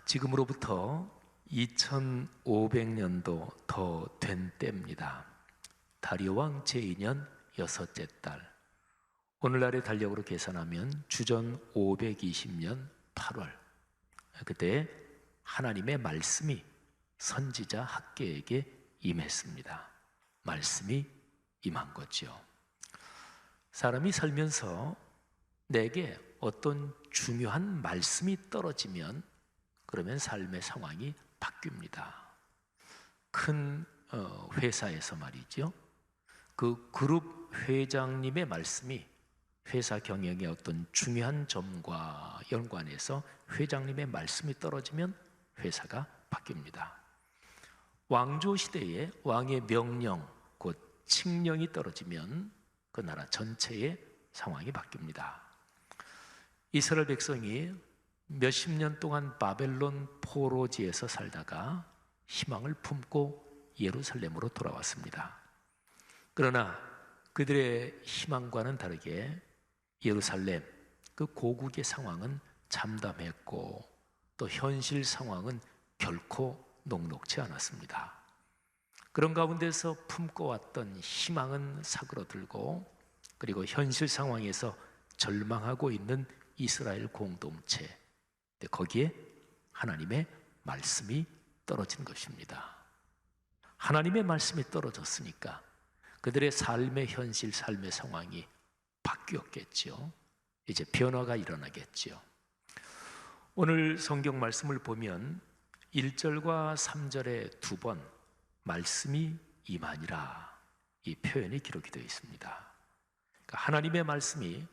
지금으로부터 2500년도 더 된 때입니다. 다리오 왕 제2년 여섯째 달, 오늘날의 달력으로 계산하면 주전 520년 8월, 그때 하나님의 말씀이 선지자 학개에게 임했습니다. 말씀이 임한 거죠. 사람이 살면서 내게 어떤 중요한 말씀이 떨어지면 그러면 삶의 상황이 바뀝니다. 큰 회사에서 말이죠, 그 그룹 회장님의 말씀이 회사 경영의 어떤 중요한 점과 연관해서 회장님의 말씀이 떨어지면 회사가 바뀝니다. 왕조 시대에 왕의 명령, 곧 칙령이 떨어지면 그 나라 전체의 상황이 바뀝니다. 이스라엘 백성이 몇십 년 동안 바벨론 포로지에서 살다가 희망을 품고 예루살렘으로 돌아왔습니다. 그러나 그들의 희망과는 다르게 예루살렘, 그 고국의 상황은 잠담했고 또 현실 상황은 결코 녹록지 않았습니다. 그런 가운데서 품고 왔던 희망은 사그러들고, 그리고 현실 상황에서 절망하고 있는 이스라엘 공동체, 거기에 하나님의 말씀이 떨어진 것입니다. 하나님의 말씀이 떨어졌으니까 그들의 삶의 현실, 삶의 상황이 바뀌었겠죠. 이제 변화가 일어나겠죠. 오늘 성경 말씀을 보면 1절과 3절에 두 번 말씀이 임하니라, 이 표현이 기록이 되어 있습니다. 그러니까 하나님의 말씀이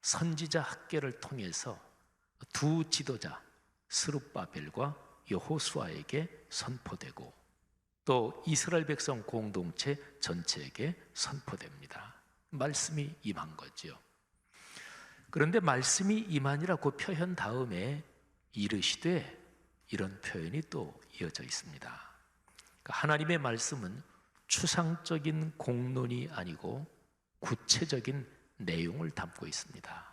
선지자 학개를 통해서 두 지도자 스룹바벨과 여호수아에게 선포되고 또 이스라엘 백성 공동체 전체에게 선포됩니다. 말씀이 임한 거죠. 그런데 말씀이 임하니라 그 표현 다음에 이르시되, 이런 표현이 또 이어져 있습니다. 그러니까 하나님의 말씀은 추상적인 공론이 아니고 구체적인 내용을 담고 있습니다.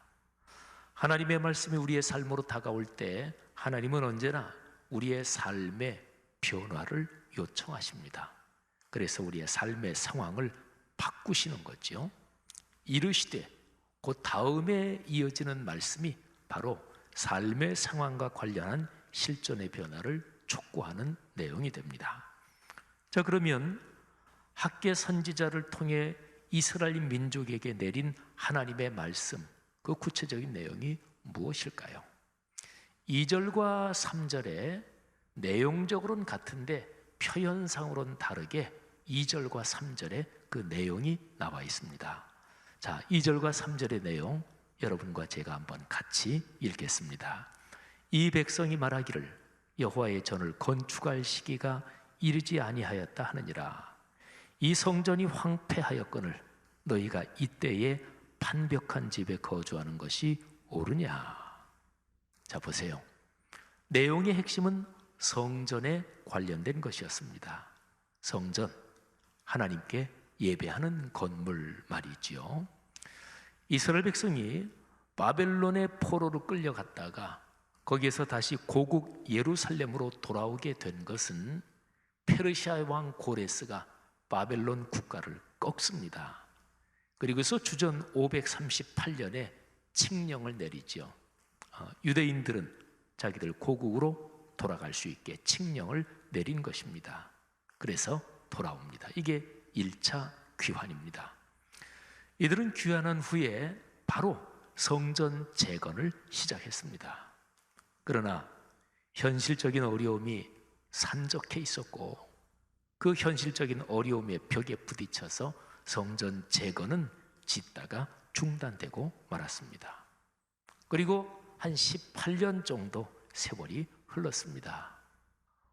하나님의 말씀이 우리의 삶으로 다가올 때 하나님은 언제나 우리의 삶의 변화를 요청하십니다. 그래서 우리의 삶의 상황을 바꾸시는 거죠. 이르시되, 그 다음에 이어지는 말씀이 바로 삶의 상황과 관련한 실존의 변화를 촉구하는 내용이 됩니다. 자, 그러면 학개 선지자를 통해 이스라엘 민족에게 내린 하나님의 말씀, 그 구체적인 내용이 무엇일까요? 2절과 3절에 내용적으로는 같은데 표현상으로는 다르게 2절과 3절에 그 내용이 나와 있습니다. 자, 2절과 3절의 내용 여러분과 제가 한번 같이 읽겠습니다. 이 백성이 말하기를 여호와의 전을 건축할 시기가 이르지 아니하였다 하느니라. 이 성전이 황폐하였거늘 너희가 이때에 판벽한 집에 거주하는 것이 옳으냐. 자, 보세요. 내용의 핵심은 성전에 관련된 것이었습니다. 성전, 하나님께 예배하는 건물 말이지요. 이스라엘 백성이 바벨론의 포로로 끌려갔다가 거기에서 다시 고국 예루살렘으로 돌아오게 된 것은 페르시아 왕 고레스가 바벨론 국가를 꺾습니다. 그리고서 주전 538년에 칙령을 내리죠. 유대인들은 자기들 고국으로 돌아갈 수 있게 칙령을 내린 것입니다. 그래서 돌아옵니다. 이게 1차 귀환입니다. 이들은 귀환한 후에 바로 성전 재건을 시작했습니다. 그러나 현실적인 어려움이 산적해 있었고 그 현실적인 어려움의 벽에 부딪혀서 성전 재건은 짓다가 중단되고 말았습니다. 그리고 한 18년 정도 세월이 흘렀습니다.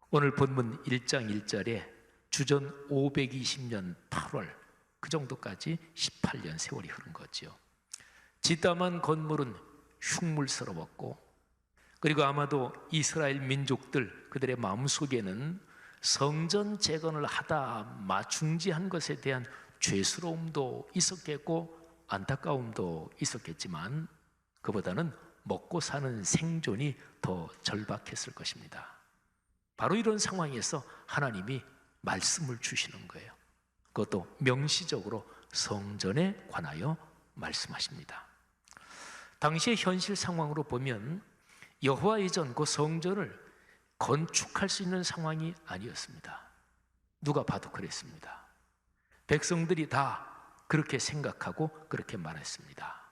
오늘 본문 1장 1절에 주전 520년 8월, 그 정도까지 18년 세월이 흐른 거죠. 짓담한 건물은 흉물스러웠고, 그리고 아마도 이스라엘 민족들 그들의 마음속에는 성전 재건을 하다 중지한 것에 대한 죄스러움도 있었겠고 안타까움도 있었겠지만 그보다는 먹고 사는 생존이 더 절박했을 것입니다. 바로 이런 상황에서 하나님이 말씀을 주시는 거예요. 그것도 명시적으로 성전에 관하여 말씀하십니다. 당시의 현실 상황으로 보면 여호와의 전, 그 성전을 건축할 수 있는 상황이 아니었습니다. 누가 봐도 그랬습니다. 백성들이 다 그렇게 생각하고 그렇게 말했습니다.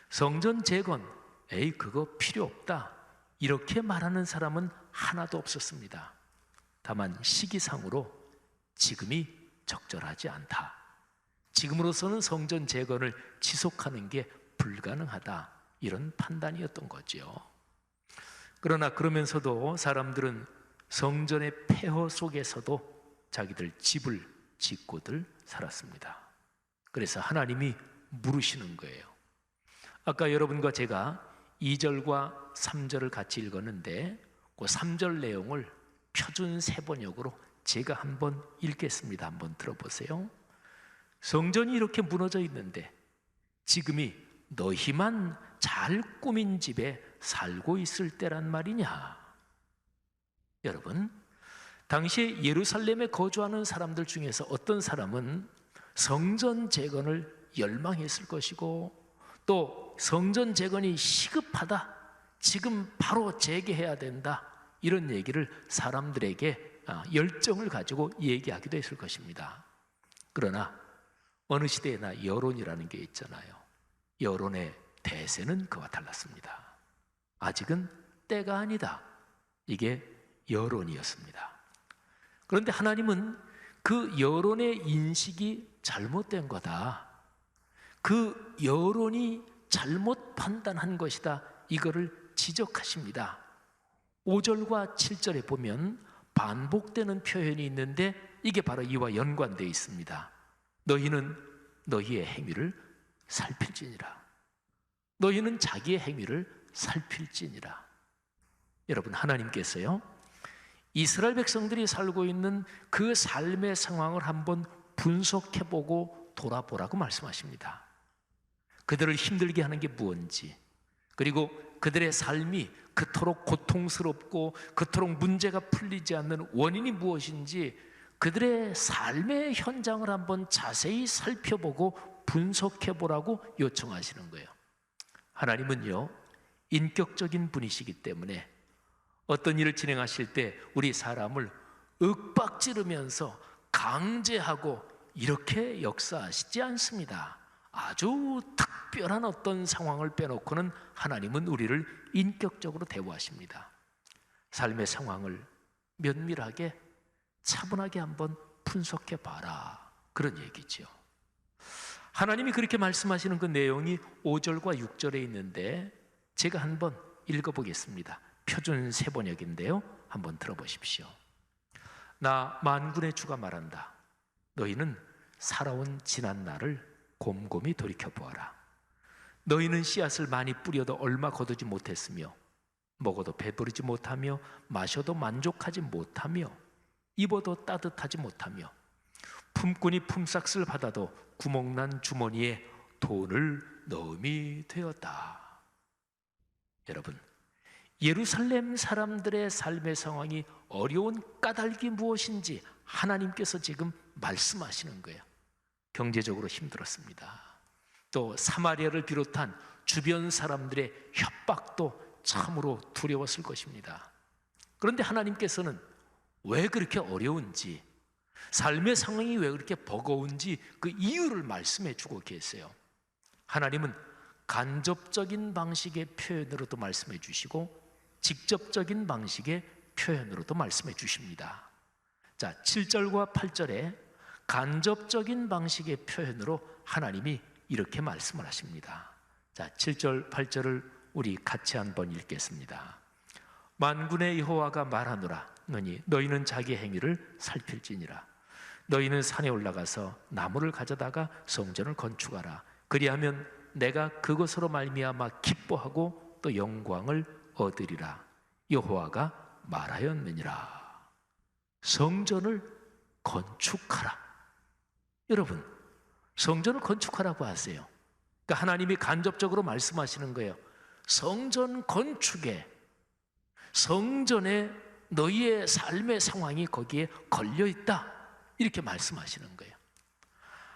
성전 재건, 그거 필요 없다, 이렇게 말하는 사람은 하나도 없었습니다. 다만 시기상으로 지금이 적절하지 않다, 지금으로서는 성전 재건을 지속하는 게 불가능하다, 이런 판단이었던 거죠. 그러나 그러면서도 사람들은 성전의 폐허 속에서도 자기들 집을 짓고들 살았습니다. 그래서 하나님이 물으시는 거예요. 아까 여러분과 제가 2절과 3절을 같이 읽었는데 그 3절 내용을 표준 세번역으로 제가 한번 읽겠습니다. 한번 들어보세요. 성전이 이렇게 무너져 있는데 지금이 너희만 잘 꾸민 집에 살고 있을 때란 말이냐? 여러분, 당시 예루살렘에 거주하는 사람들 중에서 어떤 사람은 성전 재건을 열망했을 것이고, 또 성전 재건이 시급하다, 지금 바로 재개해야 된다, 이런 얘기를 사람들에게 열정을 가지고 얘기하기도 했을 것입니다. 그러나 어느 시대에나 여론이라는 게 있잖아요. 여론의 대세는 그와 달랐습니다. 아직은 때가 아니다, 이게 여론이었습니다. 그런데 하나님은 그 여론의 인식이 잘못된 거다, 그 여론이 잘못 판단한 것이다, 이거를 지적하십니다. 5절과 7절에 보면 반복되는 표현이 있는데 이게 바로 이와 연관되어 있습니다. 너희는 너희의 행위를 살필지니라. 너희는 자기의 행위를 살필지니라. 여러분, 하나님께서요, 이스라엘 백성들이 살고 있는 그 삶의 상황을 한번 분석해보고 돌아보라고 말씀하십니다. 그들을 힘들게 하는 게 무엇인지, 그리고 그들의 삶이 그토록 고통스럽고 그토록 문제가 풀리지 않는 원인이 무엇인지, 그들의 삶의 현장을 한번 자세히 살펴보고 분석해보라고 요청하시는 거예요. 하나님은요, 인격적인 분이시기 때문에 어떤 일을 진행하실 때 우리 사람을 윽박지르면서 강제하고 이렇게 역사하시지 않습니다. 아주 특별한 어떤 상황을 빼놓고는 하나님은 우리를 인격적으로 대우하십니다. 삶의 상황을 면밀하게 차분하게 한번 분석해 봐라, 그런 얘기죠. 하나님이 그렇게 말씀하시는 그 내용이 5절과 6절에 있는데 제가 한번 읽어보겠습니다. 표준 세번역인데요, 한번 들어보십시오. 나 만군의 주가 말한다. 너희는 살아온 지난 날을 곰곰이 돌이켜보아라. 너희는 씨앗을 많이 뿌려도 얼마 거두지 못했으며, 먹어도 배부르지 못하며, 마셔도 만족하지 못하며, 입어도 따뜻하지 못하며, 품꾼이 품삯을 받아도 구멍난 주머니에 돈을 넣음이 되었다. 여러분, 예루살렘 사람들의 삶의 상황이 어려운 까닭이 무엇인지 하나님께서 지금 말씀하시는 거예요. 경제적으로 힘들었습니다. 또 사마리아를 비롯한 주변 사람들의 협박도 참으로 두려웠을 것입니다. 그런데 하나님께서는 왜 그렇게 어려운지, 삶의 상황이 왜 그렇게 버거운지 그 이유를 말씀해 주고 계세요. 하나님은 간접적인 방식의 표현으로도 말씀해 주시고 직접적인 방식의 표현으로도 말씀해 주십니다. 자, 7절과 8절에 간접적인 방식의 표현으로 하나님이 이렇게 말씀을 하십니다. 자, 7절, 8절을 우리 같이 한번 읽겠습니다. 만군의 여호와가 말하노라. 너희는 자기 행위를 살필지니라. 너희는 산에 올라가서 나무를 가져다가 성전을 건축하라. 그리하면 내가 그것으로 말미암아 기뻐하고 또 영광을 얻으리라. 여호와가 말하였느니라. 성전을 건축하라. 여러분, 성전을 건축하라고 하세요. 그러니까 하나님이 간접적으로 말씀하시는 거예요. 성전 건축에, 성전에 너희의 삶의 상황이 거기에 걸려있다, 이렇게 말씀하시는 거예요.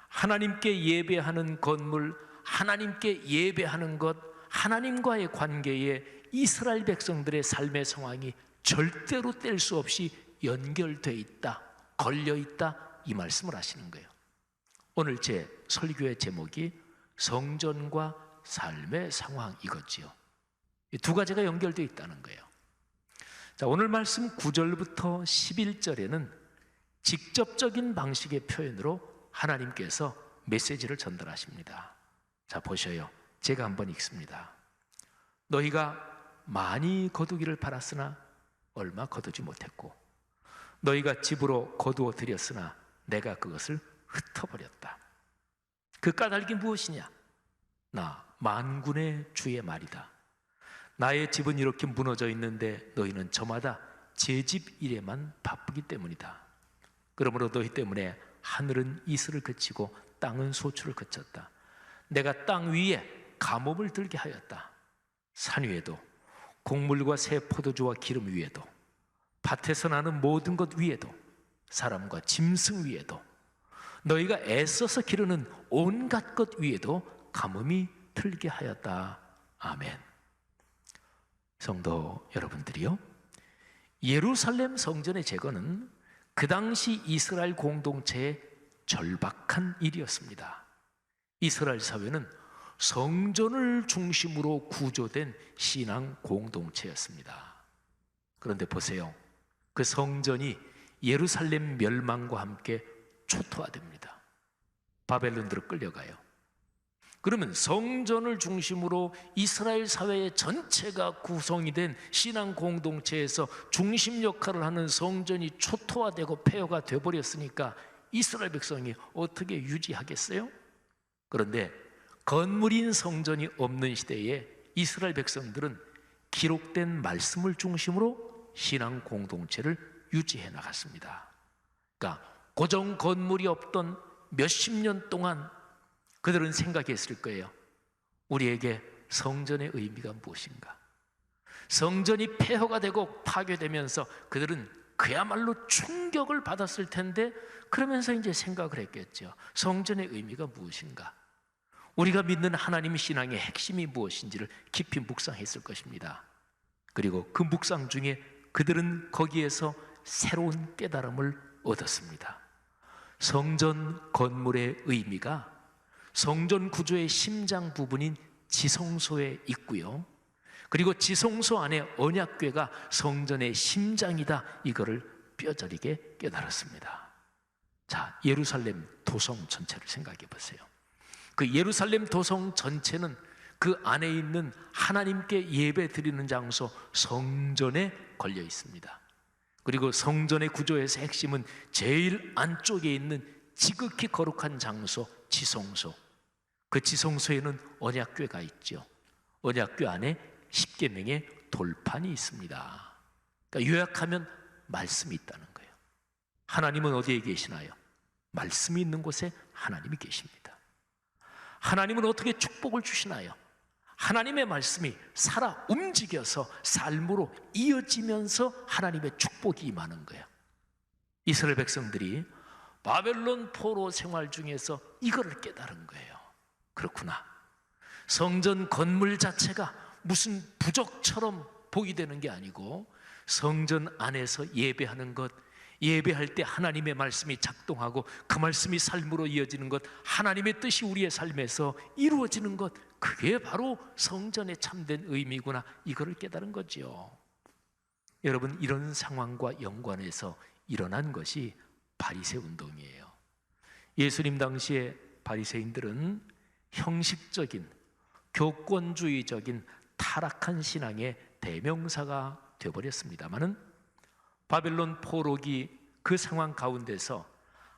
하나님께 예배하는 건물, 하나님께 예배하는 것, 하나님과의 관계에 이스라엘 백성들의 삶의 상황이 절대로 뗄 수 없이 연결되어 있다, 걸려 있다, 이 말씀을 하시는 거예요. 오늘 제 설교의 제목이 성전과 삶의 상황, 이거지요. 이 두 가지가 연결되어 있다는 거예요. 자, 오늘 말씀 9절부터 11절에는 직접적인 방식의 표현으로 하나님께서 메시지를 전달하십니다. 자, 보셔요. 제가 한번 읽습니다. 너희가 많이 거두기를 바랐으나 얼마 거두지 못했고, 너희가 집으로 거두어 들였으나 내가 그것을 흩어버렸다. 그 까닭이 무엇이냐? 나 만군의 주의 말이다. 나의 집은 이렇게 무너져 있는데 너희는 저마다 제 집 일에만 바쁘기 때문이다. 그러므로 너희 때문에 하늘은 이슬을 그치고 땅은 소출을 그쳤다. 내가 땅 위에 가뭄을 들게 하였다. 산 위에도, 곡물과 새 포도주와 기름 위에도, 밭에서 나는 모든 것 위에도, 사람과 짐승 위에도, 너희가 애써서 기르는 온갖 것 위에도 가뭄이 들게 하였다. 아멘. 성도 여러분들이요, 예루살렘 성전의 재건은 그 당시 이스라엘 공동체의 절박한 일이었습니다. 이스라엘 사회는 성전을 중심으로 구조된 신앙 공동체였습니다. 그런데 보세요, 그 성전이 예루살렘 멸망과 함께 초토화됩니다. 바벨론으로 끌려가요. 그러면 성전을 중심으로 이스라엘 사회의 전체가 구성이 된 신앙 공동체에서 중심 역할을 하는 성전이 초토화되고 폐허가 되어버렸으니까 이스라엘 백성이 어떻게 유지하겠어요? 그런데 건물인 성전이 없는 시대에 이스라엘 백성들은 기록된 말씀을 중심으로 신앙 공동체를 유지해 나갔습니다. 그러니까 고정 건물이 없던 몇십 년 동안 그들은 생각했을 거예요. 우리에게 성전의 의미가 무엇인가? 성전이 폐허가 되고 파괴되면서 그들은 그야말로 충격을 받았을 텐데, 그러면서 이제 생각을 했겠죠. 성전의 의미가 무엇인가? 우리가 믿는 하나님 신앙의 핵심이 무엇인지를 깊이 묵상했을 것입니다. 그리고 그 묵상 중에 그들은 거기에서 새로운 깨달음을 얻었습니다. 성전 건물의 의미가 성전 구조의 심장 부분인 지성소에 있고요, 그리고 지성소 안에 언약궤가 성전의 심장이다, 이거를 뼈저리게 깨달았습니다. 자, 예루살렘 도성 전체를 생각해 보세요. 그 예루살렘 도성 전체는 그 안에 있는 하나님께 예배 드리는 장소 성전에 걸려 있습니다. 그리고 성전의 구조에서 핵심은 제일 안쪽에 있는 지극히 거룩한 장소 지성소, 그 지성소에는 언약궤가 있죠. 언약궤 안에 십계명의 돌판이 있습니다. 그러니까 요약하면 말씀이 있다는 거예요. 하나님은 어디에 계시나요? 말씀이 있는 곳에 하나님이 계십니다. 하나님은 어떻게 축복을 주시나요? 하나님의 말씀이 살아 움직여서 삶으로 이어지면서 하나님의 축복이 임하는 거예요. 이스라엘 백성들이 바벨론 포로 생활 중에서 이거를 깨달은 거예요. 그렇구나, 성전 건물 자체가 무슨 부적처럼 보이 되는 게 아니고 성전 안에서 예배하는 것, 예배할 때 하나님의 말씀이 작동하고 그 말씀이 삶으로 이어지는 것, 하나님의 뜻이 우리의 삶에서 이루어지는 것, 그게 바로 성전의 참된 의미구나, 이거를 깨달은 거지요. 여러분, 이런 상황과 연관해서 일어난 것이 바리새 운동이에요. 예수님 당시에 바리새인들은 형식적인 교권주의적인 타락한 신앙의 대명사가 되어버렸습니다마는 바벨론 포로기 그 상황 가운데서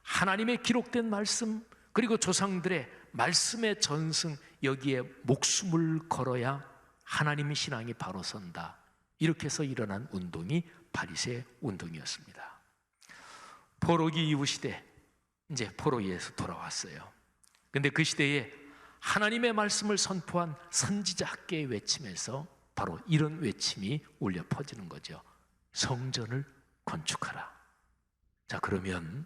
하나님의 기록된 말씀, 그리고 조상들의 말씀의 전승, 여기에 목숨을 걸어야 하나님의 신앙이 바로 선다, 이렇게 해서 일어난 운동이 바리새 운동이었습니다. 포로기 이후 시대, 이제 포로기에서 돌아왔어요. 근데 그 시대에 하나님의 말씀을 선포한 선지자 학계의 외침에서 바로 이런 외침이 울려 퍼지는 거죠. 성전을 건축하라. 자, 그러면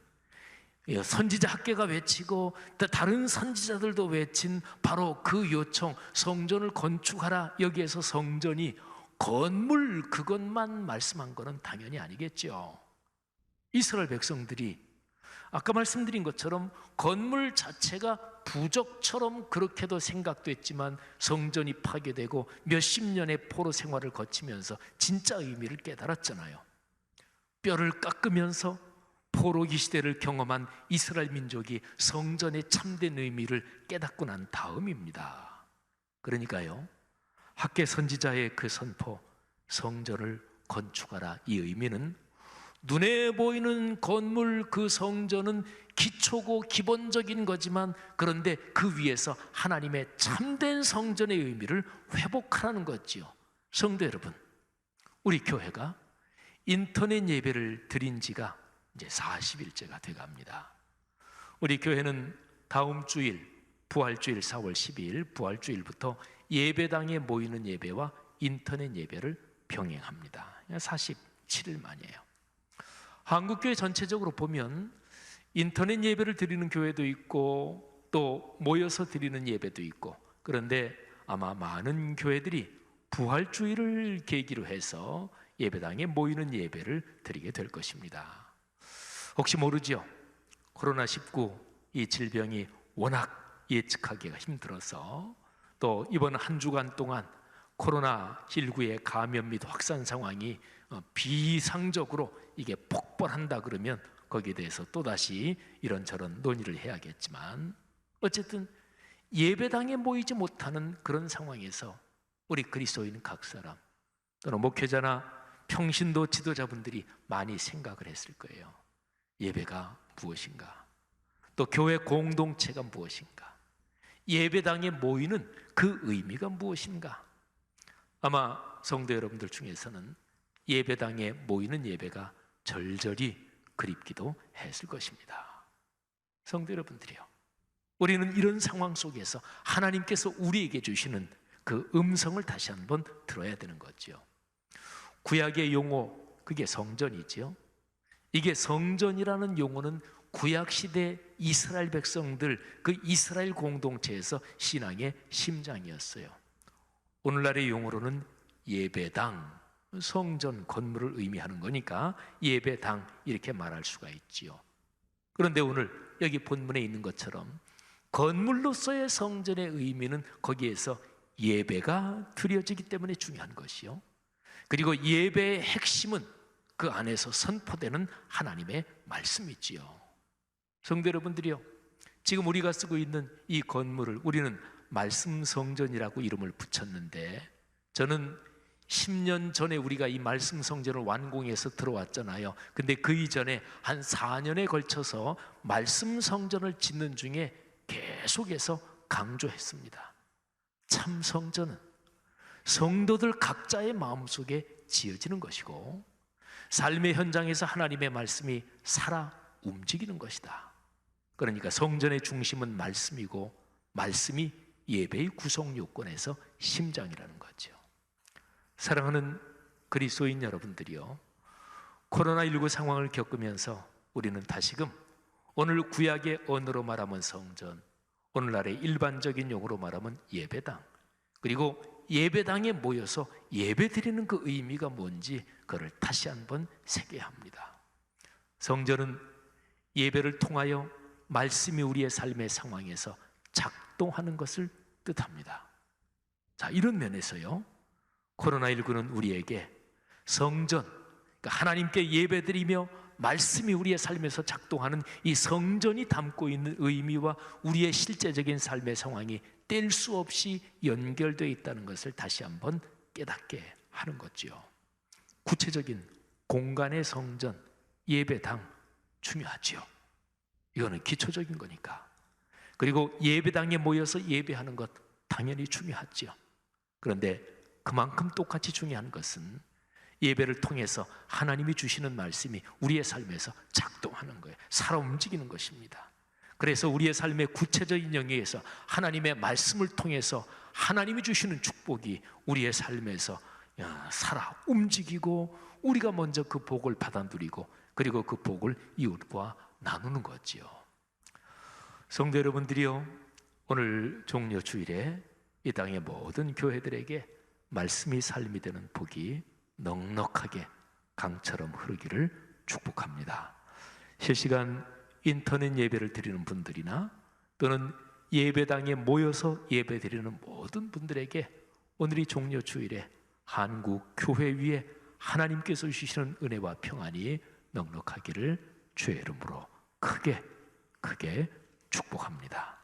선지자 학개가 외치고 또 다른 선지자들도 외친 바로 그 요청, 성전을 건축하라, 여기에서 성전이 건물 그것만 말씀한 것은 당연히 아니겠죠. 이스라엘 백성들이 아까 말씀드린 것처럼 건물 자체가 부적처럼 그렇게도 생각됐지만 성전이 파괴되고 몇십 년의 포로 생활을 거치면서 진짜 의미를 깨달았잖아요. 뼈를 깎으면서 포로기 시대를 경험한 이스라엘 민족이 성전의 참된 의미를 깨닫고 난 다음입니다. 그러니까요, 학개 선지자의 그 선포, 성전을 건축하라, 이 의미는 눈에 보이는 건물 그 성전은 기초고 기본적인 거지만, 그런데 그 위에서 하나님의 참된 성전의 의미를 회복하라는 거지요. 성도 여러분, 우리 교회가 인터넷 예배를 드린 지가 이제 40일째가 돼갑니다. 우리 교회는 다음 주일 부활주일 4월 12일 부활주일부터 예배당에 모이는 예배와 인터넷 예배를 병행합니다. 47일 만이에요. 한국교회 전체적으로 보면 인터넷 예배를 드리는 교회도 있고 또 모여서 드리는 예배도 있고, 그런데 아마 많은 교회들이 부활주일을 계기로 해서 예배당에 모이는 예배를 드리게 될 것입니다. 혹시 모르죠? 코로나19 이 질병이 워낙 예측하기가 힘들어서, 또 이번 한 주간 동안 코로나19의 감염 및 확산 상황이 비상적으로 이게 폭발한다 그러면 거기에 대해서 또다시 이런저런 논의를 해야겠지만, 어쨌든 예배당에 모이지 못하는 그런 상황에서 우리 그리스도인 각 사람 또는 목회자나 평신도 지도자분들이 많이 생각을 했을 거예요. 예배가 무엇인가? 또 교회 공동체가 무엇인가? 예배당에 모이는 그 의미가 무엇인가? 아마 성도 여러분들 중에서는 예배당에 모이는 예배가 절절히 그립기도 했을 것입니다. 성도 여러분들이요, 우리는 이런 상황 속에서 하나님께서 우리에게 주시는 그 음성을 다시 한번 들어야 되는 거죠. 구약의 용어, 그게 성전이지요. 이게 성전이라는 용어는 구약시대 이스라엘 백성들, 그 이스라엘 공동체에서 신앙의 심장이었어요. 오늘날의 용어로는 예배당, 성전 건물을 의미하는 거니까 예배당 이렇게 말할 수가 있지요. 그런데 오늘 여기 본문에 있는 것처럼 건물로서의 성전의 의미는 거기에서 예배가 드려지기 때문에 중요한 것이요, 그리고 예배의 핵심은 그 안에서 선포되는 하나님의 말씀이지요. 성도 여러분들이요, 지금 우리가 쓰고 있는 이 건물을 우리는 말씀 성전이라고 이름을 붙였는데, 저는 10년 전에 우리가 이 말씀 성전을 완공해서 들어왔잖아요. 근데 그 이전에 한 4년에 걸쳐서 말씀 성전을 짓는 중에 계속해서 강조했습니다. 참 성전은 성도들 각자의 마음속에 지어지는 것이고, 삶의 현장에서 하나님의 말씀이 살아 움직이는 것이다. 그러니까 성전의 중심은 말씀이고, 말씀이 예배의 구성 요건에서 심장이라는 거죠. 사랑하는 그리스도인 여러분들이요, 코로나19 상황을 겪으면서 우리는 다시금 오늘 구약의 언어로 말하면 성전, 오늘날의 일반적인 용어로 말하면 예배당, 그리고 예배당에 모여서 예배드리는 그 의미가 뭔지 그걸 다시 한번 새겨야 합니다. 성전은 예배를 통하여 말씀이 우리의 삶의 상황에서 작동하는 것을 뜻합니다. 자, 이런 면에서요, 코로나19는 우리에게 성전, 그러니까 하나님께 예배드리며 말씀이 우리의 삶에서 작동하는 이 성전이 담고 있는 의미와 우리의 실제적인 삶의 상황이 뗄 수 없이 연결되어 있다는 것을 다시 한번 깨닫게 하는 거지요. 구체적인 공간의 성전, 예배당 중요하지요. 이거는 기초적인 거니까. 그리고 예배당에 모여서 예배하는 것 당연히 중요하지요. 그런데 그만큼 똑같이 중요한 것은 예배를 통해서 하나님이 주시는 말씀이 우리의 삶에서 작동하는 거예요. 살아 움직이는 것입니다. 그래서 우리의 삶의 구체적인 영역에서 하나님의 말씀을 통해서 하나님이 주시는 축복이 우리의 삶에서 살아 움직이고 우리가 먼저 그 복을 받아 누리고 그리고 그 복을 이웃과 나누는 거지요. 성도 여러분들이요, 오늘 종려 주일에 이 땅의 모든 교회들에게 말씀이 삶이 되는 복이 넉넉하게 강처럼 흐르기를 축복합니다. 실시간 인터넷 예배를 드리는 분들이나 또는 예배당에 모여서 예배 드리는 모든 분들에게 오늘이 종려 주일에 한국 교회 위에 하나님께서 주시는 은혜와 평안이 넉넉하기를 주의 이름으로 크게 축복합니다.